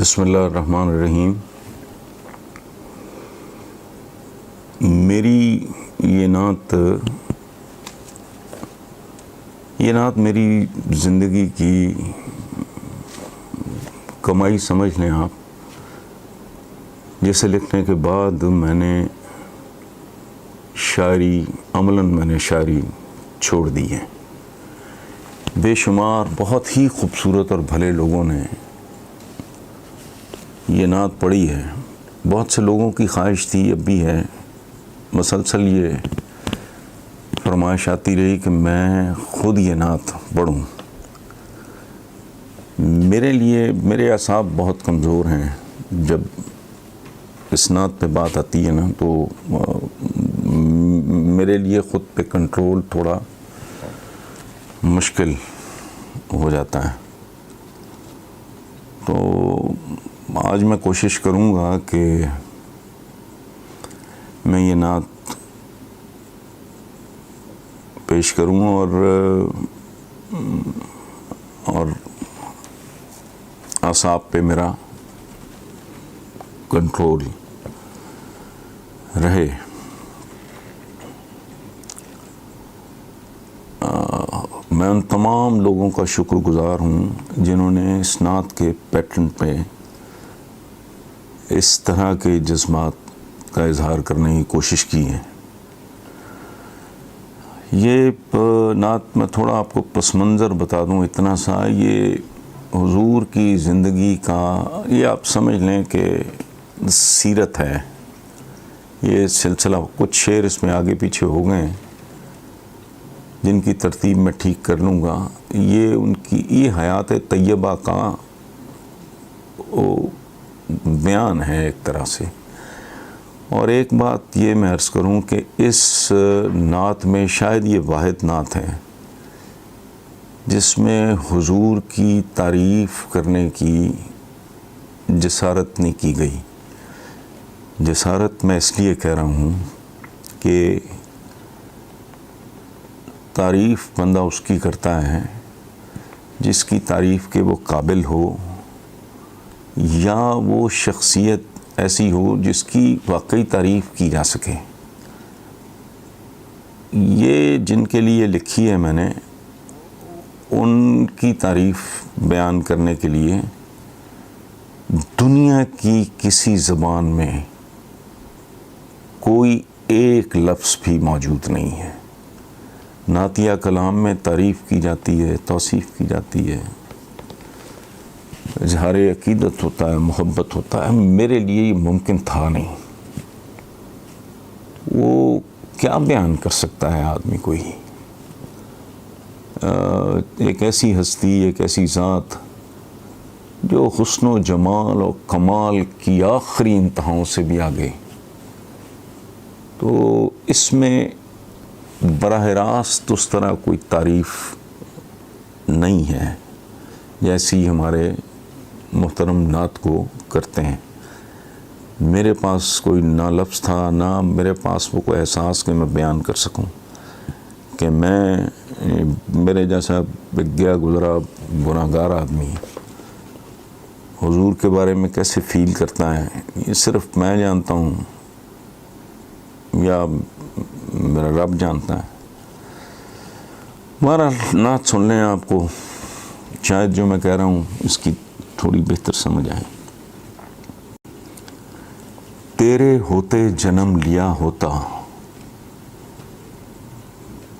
بسم اللہ الرحمن الرحیم۔ میری یہ نعت میری زندگی کی کمائی سمجھ لیں آپ، جسے لکھنے کے بعد میں نے شاعری چھوڑ دی ہے۔ بے شمار بہت ہی خوبصورت اور بھلے لوگوں نے یہ نعت پڑھی ہے۔ بہت سے لوگوں کی خواہش تھی، اب بھی ہے، مسلسل یہ فرمائش آتی رہی کہ میں خود یہ نعت پڑھوں۔ میرے اعصاب بہت کمزور ہیں، جب اس نعت پہ بات آتی ہے نا تو میرے لیے خود پہ کنٹرول تھوڑا مشکل ہو جاتا ہے۔ تو آج میں کوشش کروں گا کہ میں یہ نعت پیش کروں اور اعصاب پہ میرا کنٹرول رہے۔ میں ان تمام لوگوں کا شکر گزار ہوں جنہوں نے اس نعت کے پیٹرن پہ اس طرح کے جذبات کا اظہار کرنے کی کوشش کی ہے۔ یہ نعت میں تھوڑا آپ کو پس منظر بتا دوں اتنا سا، یہ حضور کی زندگی کا، یہ آپ سمجھ لیں کہ سیرت ہے۔ یہ سلسلہ کچھ شعر اس میں آگے پیچھے ہو گئے ہیں جن کی ترتیب میں ٹھیک کر لوں گا۔ یہ ان کی یہ حیات طیبہ کا بیان ہے ایک طرح سے۔ اور ایک بات یہ میں عرض کروں کہ اس نعت میں شاید یہ واحد نعت ہے جس میں حضور کی تعریف کرنے کی جسارت نہیں کی گئی۔ جسارت میں اس لیے کہہ رہا ہوں کہ تعریف بندہ اس کی کرتا ہے جس کی تعریف کے وہ قابل ہو، یا وہ شخصیت ایسی ہو جس کی واقعی تعریف کی جا سکے۔ یہ جن کے لیے لکھی ہے میں نے، ان کی تعریف بیان کرنے کے لیے دنیا کی کسی زبان میں کوئی ایک لفظ بھی موجود نہیں ہے۔ نعتیہ کلام میں تعریف کی جاتی ہے، توصیف کی جاتی ہے، اظہار عقیدت ہوتا ہے، محبت ہوتا ہے۔ میرے لیے یہ ممکن تھا نہیں۔ وہ کیا بیان کر سکتا ہے آدمی کوئی؟ ایک ایسی ہستی، ایک ایسی ذات جو حسن و جمال اور کمال کی آخری انتہاؤں سے بھی آگے، تو اس میں براہ راست اس طرح کوئی تعریف نہیں ہے جیسی ہمارے محترم نعت کو کرتے ہیں۔ میرے پاس کوئی نہ لفظ تھا، نہ میرے پاس وہ کوئی احساس کہ میں بیان کر سکوں کہ میرے جیسا گیا گزرا گناہگار آدمی حضور کے بارے میں کیسے فیل کرتا ہے، یہ صرف میں جانتا ہوں یا میرا رب جانتا ہے۔ ہمارا نعت سن لیں، آپ کو شاید جو میں کہہ رہا ہوں اس کی تھوڑی بہتر سمجھ آئے۔ تیرے ہوتے جنم لیا ہوتا،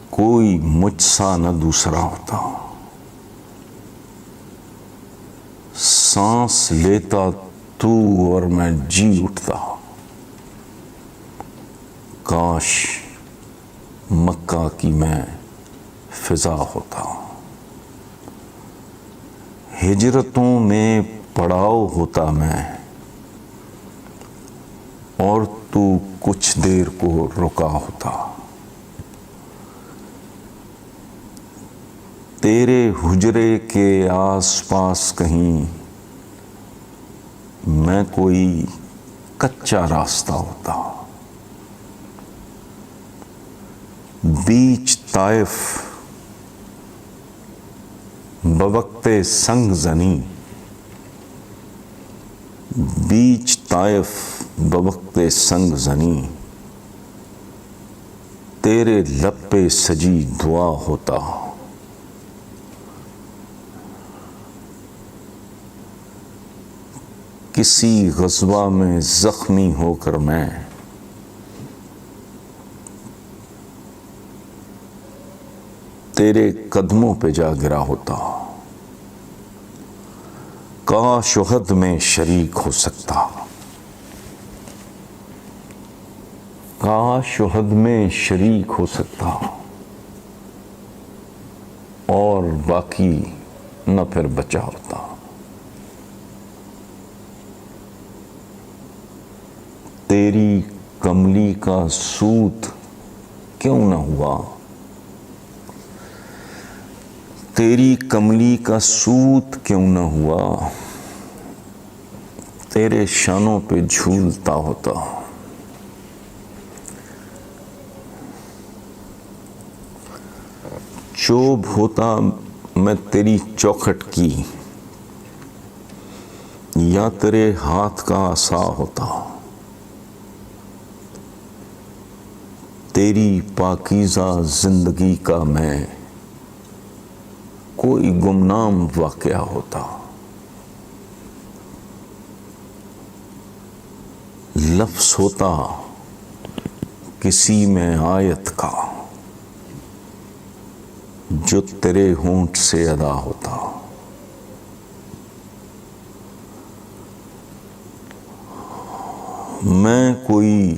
کوئی مجھ سا نہ دوسرا ہوتا، سانس لیتا تو اور میں جی اٹھتا، کاش مکہ کی میں فضا ہوتا، ہجرتوں میں پڑاؤ ہوتا میں، اور تو کچھ دیر کو رکا ہوتا، تیرے حجرے کے آس پاس کہیں میں کوئی کچا راستہ ہوتا، بیچ طائف بوقت سنگ زنی، بیچ طائف بوقت سنگ زنی، تیرے لب پہ سجی دعا ہوتا۔ کسی غزوہ میں زخمی ہو کر میں تیرے قدموں پہ جا گرا ہوتا۔ کاش احد میں شریک ہو سکتا، کاش احد میں شریک ہو سکتا، اور باقی نہ پھر بچا ہوتا۔ تیری کملی کا سود کیوں نہ ہوا، تیری کملی کا سود کیوں نہ ہوا، تیرے شانوں پہ جھولتا ہوتا۔ چوب ہوتا میں تیری چوکھٹ کی، یا تیرے ہاتھ کا عصا ہوتا، تیری پاکیزہ زندگی کا میں کوئی گمنام واقعہ ہوتا۔ لفظ ہوتا کسی میں آیت کا، جو تیرے ہونٹ سے ادا ہوتا۔ میں کوئی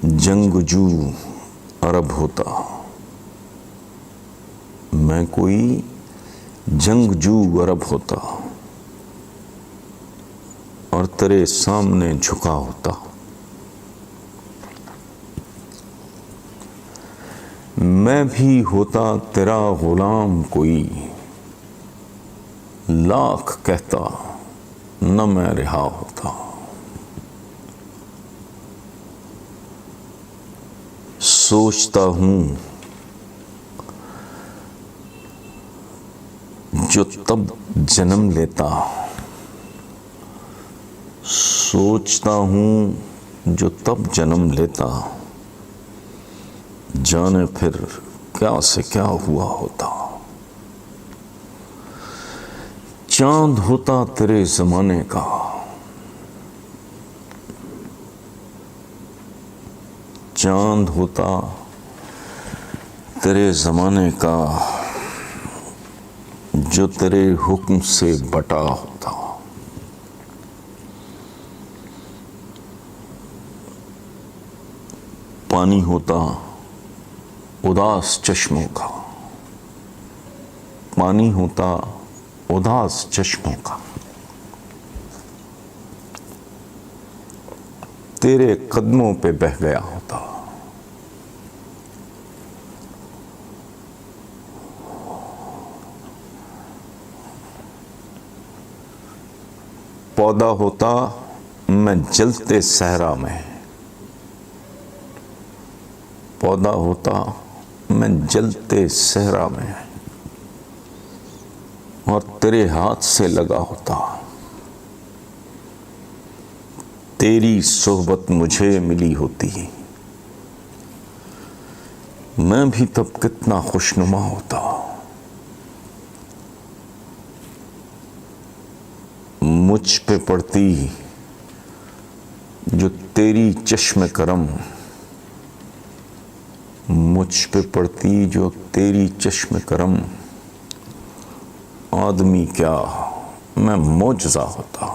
جنگجو عرب ہوتا، میں کوئی جنگجو عرب ہوتا، اور تیرے سامنے جھکا ہوتا۔ میں بھی ہوتا تیرا غلام کوئی، لاکھ کہتا نہ میں رہا ہوتا۔ سوچتا ہوں جو تب جنم لیتا، سوچتا ہوں جو تب جنم لیتا، جانے پھر کیا سے کیا ہوا ہوتا۔ چاند ہوتا تیرے زمانے کا، چاند ہوتا تیرے زمانے کا، جو تیرے حکم سے بٹا ہوتا۔ پانی ہوتا اداس چشموں کا، پانی ہوتا اداس چشموں کا، تیرے قدموں پہ بہہ گیا ہوتا۔ پودا ہوتا میں جلتے صحرا میں، پودا ہوتا میں جلتے صحرا میں، اور تیرے ہاتھ سے لگا ہوتا۔ تیری صحبت مجھے ملی ہوتی، میں بھی تب کتنا خوشنما ہوتا۔ مجھ پہ پڑتی جو تیری چشم کرم، مجھ پہ پڑتی جو تیری چشم کرم، آدمی کیا میں معجزہ ہوتا۔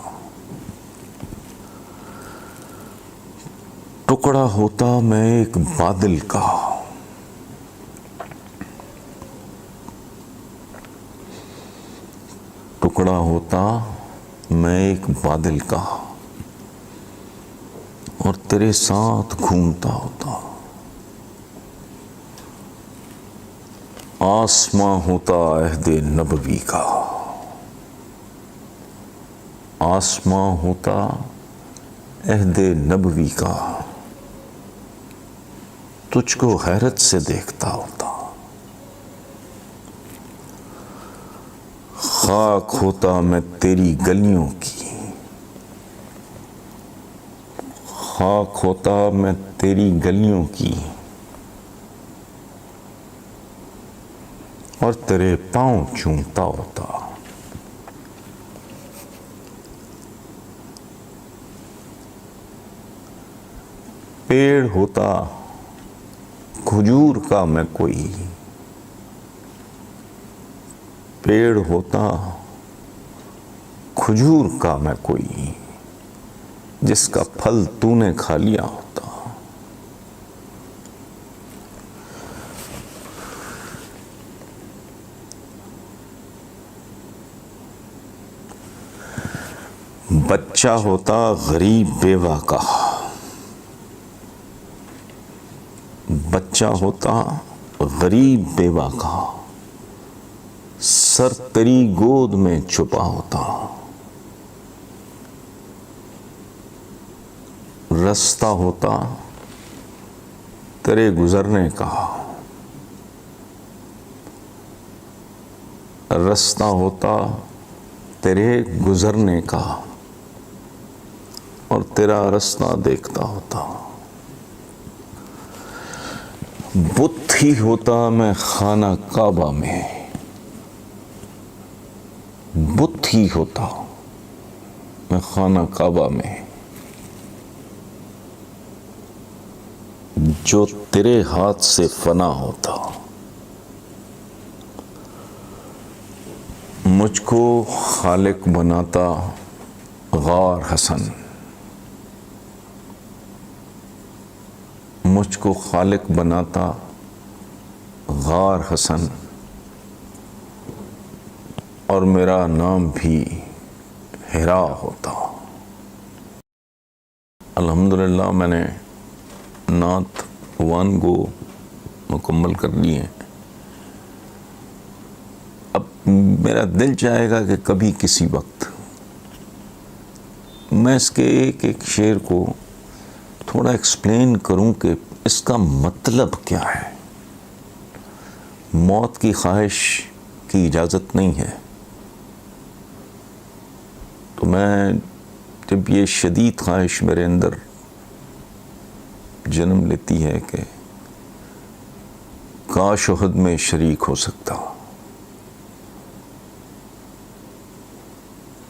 ٹکڑا ہوتا میں ایک بادل کا، ٹکڑا ہوتا میں ایک بادل کا، اور تیرے ساتھ گھومتا ہوتا۔ آسماں ہوتا عہد نبوی کا، آسماں ہوتا عہد نبوی کا، تجھ کو حیرت سے دیکھتا ہوتا۔ خاک ہوتا میں تیری گلیوں کی، خاک ہوتا میں تیری گلیوں کی اور تیرے پاؤں چومتا ہوتا. پیڑ ہوتا کھجور کا میں کوئی، پیڑ ہوتا کھجور کا میں کوئی، جس کا پھل تو نے کھا لیا ہوتا. بچہ ہوتا غریب بیوہ کا، بچہ ہوتا غریب بیوہ کا، سر تیری گود میں چھپا ہوتا. رستہ ہوتا تیرے گزرنے کا، رستہ ہوتا تیرے گزرنے کا، اور تیرا رستہ دیکھتا ہوتا. بت ہی ہوتا میں خانہ کعبہ میں، بت ہی ہوتا میں خانہ کعبہ میں، جو تیرے ہاتھ سے فنا ہوتا. مجھ کو خالق بناتا غار حسن، مجھ کو خالق بناتا غار حسن، اور میرا نام بھی ہرا ہوتا. الحمدللہ میں نے نعت 1 کو مکمل کر لی ہے. اب میرا دل چاہے گا کہ کبھی کسی وقت میں اس کے ایک ایک شعر کو تھوڑا ایکسپلین کروں کہ اس کا مطلب کیا ہے. موت کی خواہش کی اجازت نہیں ہے، تو میں جب یہ شدید خواہش میرے اندر جنم لیتی ہے کہ کاش احد میں شریک ہو سکتا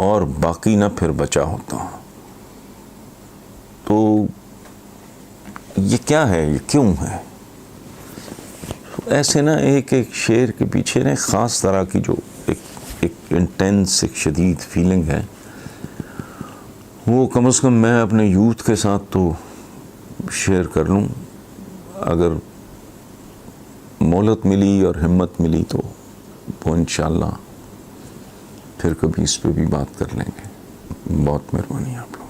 اور باقی نہ پھر بچا ہوتا، تو یہ کیا ہے، یہ کیوں ہے. ایسے نا ایک ایک شعر کے پیچھے نا خاص طرح کی جو ایک انٹینس ایک شدید فیلنگ ہے، وہ کم از کم میں اپنے یوتھ کے ساتھ تو شیئر کر لوں. اگر مہلت ملی اور ہمت ملی تو وہ انشاءاللہ پھر کبھی اس پہ بھی بات کر لیں گے. بہت مہربانی آپ لوگ.